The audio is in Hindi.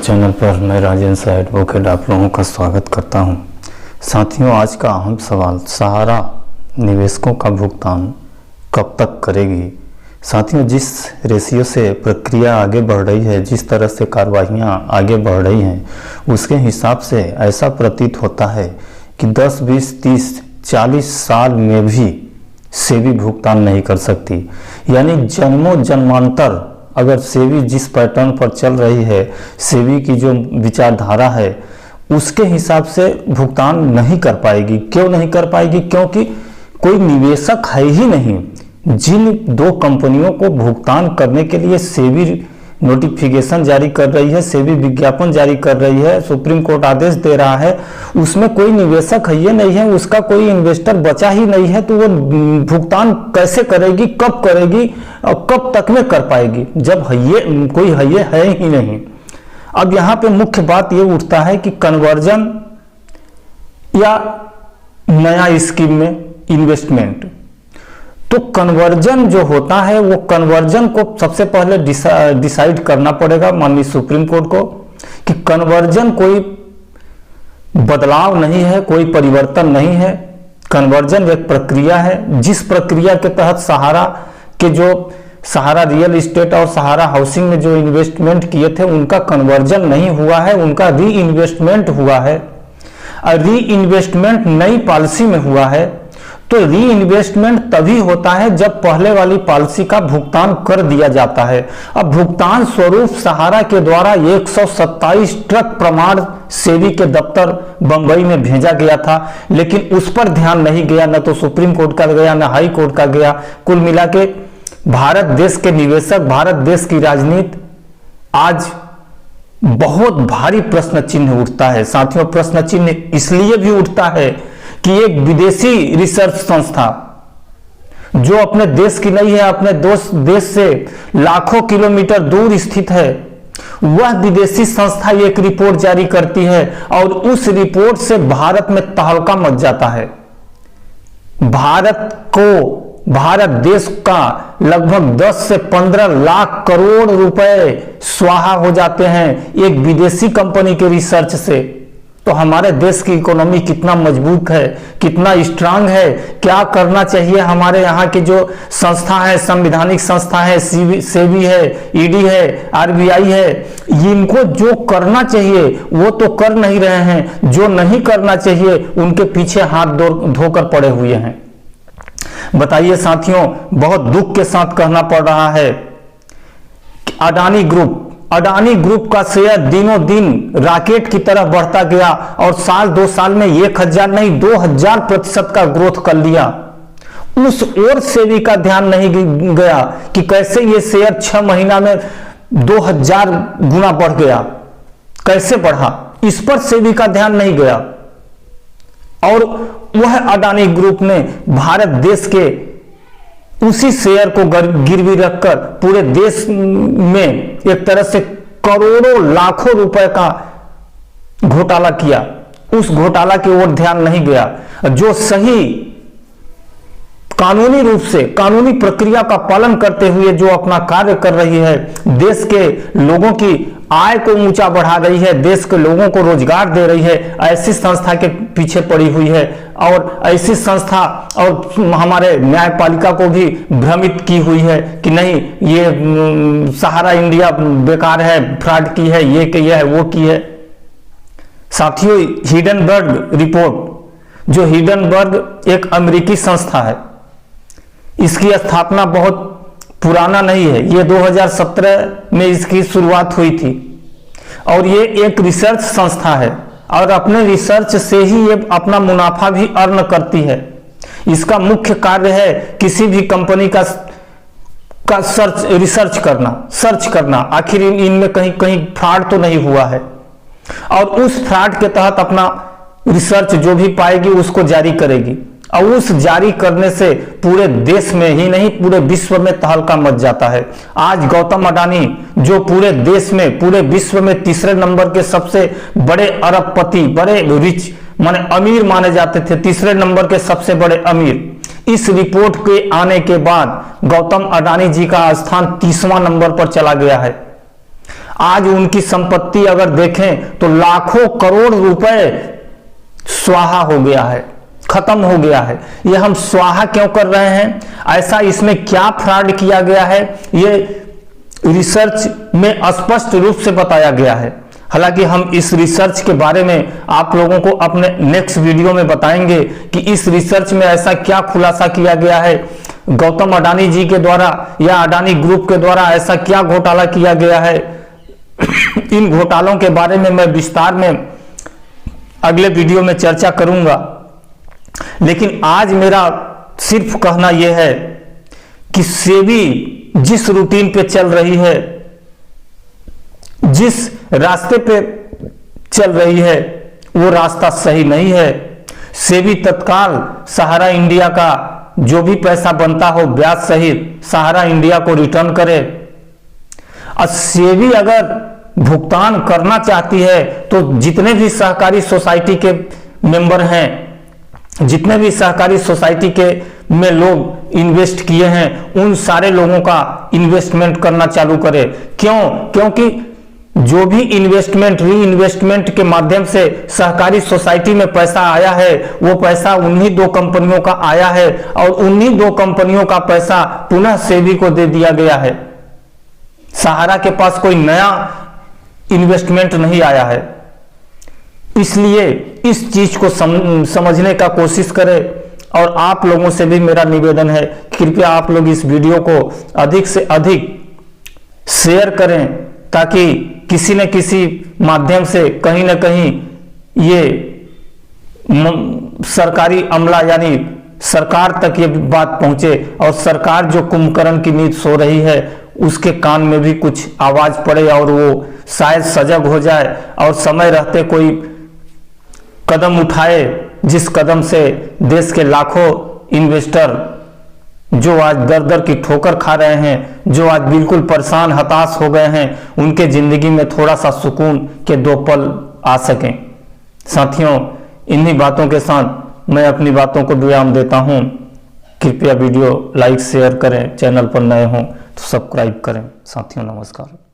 चैनल पर मैं राजेंद्र एडवोकेट आप लोगों का स्वागत करता हूं। साथियों, आज का अहम सवाल, सहारा निवेशकों का भुगतान कब तक करेगी। साथियों, जिस रेशियो से प्रक्रिया आगे बढ़ रही है, जिस तरह से कार्रवाइयां आगे बढ़ रही हैं, उसके हिसाब से ऐसा प्रतीत होता है कि 10, 20, 30, 40 साल में भी सेबी भुगतान नहीं कर सकती। यानी जन्मों जन्मांतर अगर सेबी जिस पैटर्न पर चल रही है, सेबी की जो विचारधारा है, उसके हिसाब से भुगतान नहीं कर पाएगी। क्यों नहीं कर पाएगी? क्योंकि कोई निवेशक है ही नहीं। जिन दो कंपनियों को भुगतान करने के लिए सेबी नोटिफिकेशन जारी कर रही है, सेबी विज्ञापन जारी कर रही है, सुप्रीम कोर्ट आदेश दे रहा है, उसमें कोई निवेशक है ही नहीं है, उसका कोई इन्वेस्टर बचा ही नहीं है, तो वो भुगतान कैसे करेगी, कब करेगी और कब तक में कर पाएगी, जब कोई है ही नहीं। अब यहाँ पे मुख्य बात ये उठता है कि कन्वर्जन या नया स्कीम में इन्वेस्टमेंट। तो कन्वर्जन जो होता है, वो कन्वर्जन को सबसे पहले डिसाइड करना पड़ेगा माननीय सुप्रीम कोर्ट को कि कन्वर्जन कोई बदलाव नहीं है, कोई परिवर्तन नहीं है। कन्वर्जन एक प्रक्रिया है, जिस प्रक्रिया के तहत सहारा रियल एस्टेट और सहारा हाउसिंग में जो इन्वेस्टमेंट किए थे, उनका कन्वर्जन नहीं हुआ है, उनका री इन्वेस्टमेंट हुआ है। और री इन्वेस्टमेंट नई पॉलिसी में हुआ है। तो री इन्वेस्टमेंट तभी होता है जब पहले वाली पॉलिसी का भुगतान कर दिया जाता है। अब भुगतान स्वरूप सहारा के द्वारा 127 ट्रक प्रमाण सेबी के दफ्तर बंबई में भेजा गया था, लेकिन उस पर ध्यान नहीं गया, न तो सुप्रीम कोर्ट का गया, न हाई कोर्ट का गया। कुल मिला के भारत देश के निवेशक, भारत देश की राजनीति आज बहुत भारी प्रश्न चिन्ह उठता है। साथियों, प्रश्न चिन्ह इसलिए भी उठता है कि एक विदेशी रिसर्च संस्था जो अपने देश की नहीं है, अपने देश से लाखों किलोमीटर दूर स्थित है, वह विदेशी संस्था एक रिपोर्ट जारी करती है और उस रिपोर्ट से भारत में तहलका मच जाता है। भारत देश का लगभग 10 से 15 लाख करोड़ रुपए स्वाहा हो जाते हैं एक विदेशी कंपनी के रिसर्च से। तो हमारे देश की इकोनॉमी कितना मजबूत है, कितना स्ट्रांग है, क्या करना चाहिए हमारे यहाँ की जो संस्था है, संवैधानिक संस्था है, सेबी है, ईडी है, आरबीआई है, इनको जो करना चाहिए वो तो कर नहीं रहे हैं, जो नहीं करना चाहिए उनके पीछे हाथ धोकर पड़े हुए हैं। बताइए साथियों, बहुत दुख के साथ कहना पड़ रहा है कि अडानी ग्रुप का शेयर दिनों दिन रॉकेट की तरफ बढ़ता गया और साल 2 साल में 1000 नहीं 2000% का ग्रोथ कर लिया। उस ओर सेबी का ध्यान नहीं गया कि कैसे ये शेयर 6 महीना में 2000 गुना बढ़ गया, कैसे बढ़ा, इस पर सेबी का ध्यान नहीं गया। और वह अडानी ग्रुप ने भारत देश के उसी शेयर को गिरवी रखकर पूरे देश में एक तरह से करोड़ों लाखों रुपए का घोटाला किया। उस घोटाला की ओर ध्यान नहीं गया। जो सही कानूनी रूप से कानूनी प्रक्रिया का पालन करते हुए जो अपना कार्य कर रही है, देश के लोगों की आय को ऊंचा बढ़ा रही है, देश के लोगों को रोजगार दे रही है, ऐसी संस्था के पीछे पड़ी हुई है। और ऐसी संस्था और हमारे न्यायपालिका को भी भ्रमित की हुई है कि नहीं, ये सहारा इंडिया बेकार है, फ्रॉड की है, ये की है, वो की है। साथियों, हिंडनबर्ग रिपोर्ट, जो हिंडनबर्ग एक अमेरिकी संस्था है, इसकी स्थापना बहुत पुराना नहीं है, ये 2017 में इसकी शुरुआत हुई थी और ये एक रिसर्च संस्था है और अपने रिसर्च से ही ये अपना मुनाफा भी अर्न करती है। इसका मुख्य कार्य है किसी भी कंपनी का रिसर्च करना, आखिर इनमें कहीं फ्रॉड तो नहीं हुआ है, और उस फ्रॉड के तहत अपना रिसर्च जो भी पाएगी उसको जारी करेगी। और उस जारी करने से पूरे देश में ही नहीं, पूरे विश्व में तहलका मच जाता है। आज गौतम अडानी, जो पूरे देश में, पूरे विश्व में तीसरे नंबर के सबसे बड़े अरबपति, बड़े रिच माने अमीर माने जाते थे, तीसरे नंबर के सबसे बड़े अमीर, इस रिपोर्ट के आने के बाद गौतम अडानी जी का स्थान 30वां नंबर पर चला गया है। आज उनकी संपत्ति अगर देखें तो लाखों करोड़ रुपए स्वाहा हो गया है, खत्म हो गया है। ये हम स्वाहा क्यों कर रहे हैं, ऐसा इसमें क्या फ्रॉड किया गया है, ये रिसर्च में स्पष्ट रूप से बताया गया है। हालांकि हम इस रिसर्च के बारे में आप लोगों को अपने नेक्स्ट वीडियो में बताएंगे कि इस रिसर्च में ऐसा क्या खुलासा किया गया है, गौतम अडानी जी के द्वारा या अडानी ग्रुप के द्वारा ऐसा क्या घोटाला किया गया है। इन घोटालों के बारे में मैं विस्तार में अगले वीडियो में चर्चा करूंगा। लेकिन आज मेरा सिर्फ कहना यह है कि सेबी जिस रूटीन पे चल रही है, जिस रास्ते पे चल रही है, वो रास्ता सही नहीं है। सेबी तत्काल सहारा इंडिया का जो भी पैसा बनता हो ब्याज सहित सहारा इंडिया को रिटर्न करे। और सेबी अगर भुगतान करना चाहती है तो जितने भी सहकारी सोसाइटी के मेंबर हैं, जितने भी सहकारी सोसाइटी के में लोग इन्वेस्ट किए हैं, उन सारे लोगों का इन्वेस्टमेंट करना चालू करे। क्यों? क्योंकि जो भी इन्वेस्टमेंट री इन्वेस्टमेंट के माध्यम से सहकारी सोसाइटी में पैसा आया है, वो पैसा उन्हीं दो कंपनियों का आया है और उन्हीं दो कंपनियों का पैसा पुनः सेबी को दे दिया गया है। सहारा के पास कोई नया इन्वेस्टमेंट नहीं आया है। इसलिए इस चीज को समझने का कोशिश करें। और आप लोगों से भी मेरा निवेदन है, कृपया आप लोग इस वीडियो को अधिक से अधिक शेयर करें, ताकि किसी न किसी माध्यम से कहीं ना कहीं ये सरकारी अमला यानी सरकार तक ये बात पहुंचे और सरकार जो कुंभकर्ण की नींद सो रही है उसके कान में भी कुछ आवाज पड़े और वो शायद सजग हो जाए और समय रहते कोई कदम उठाए, जिस कदम से देश के लाखों इन्वेस्टर जो आज दर दर की ठोकर खा रहे हैं, जो आज बिल्कुल परेशान हताश हो गए हैं, उनके जिंदगी में थोड़ा सा सुकून के दो पल आ सकें। साथियों, इन्हीं बातों के साथ मैं अपनी बातों को विराम देता हूं। कृपया वीडियो लाइक शेयर करें, चैनल पर नए हों तो सब्सक्राइब करें। साथियों नमस्कार।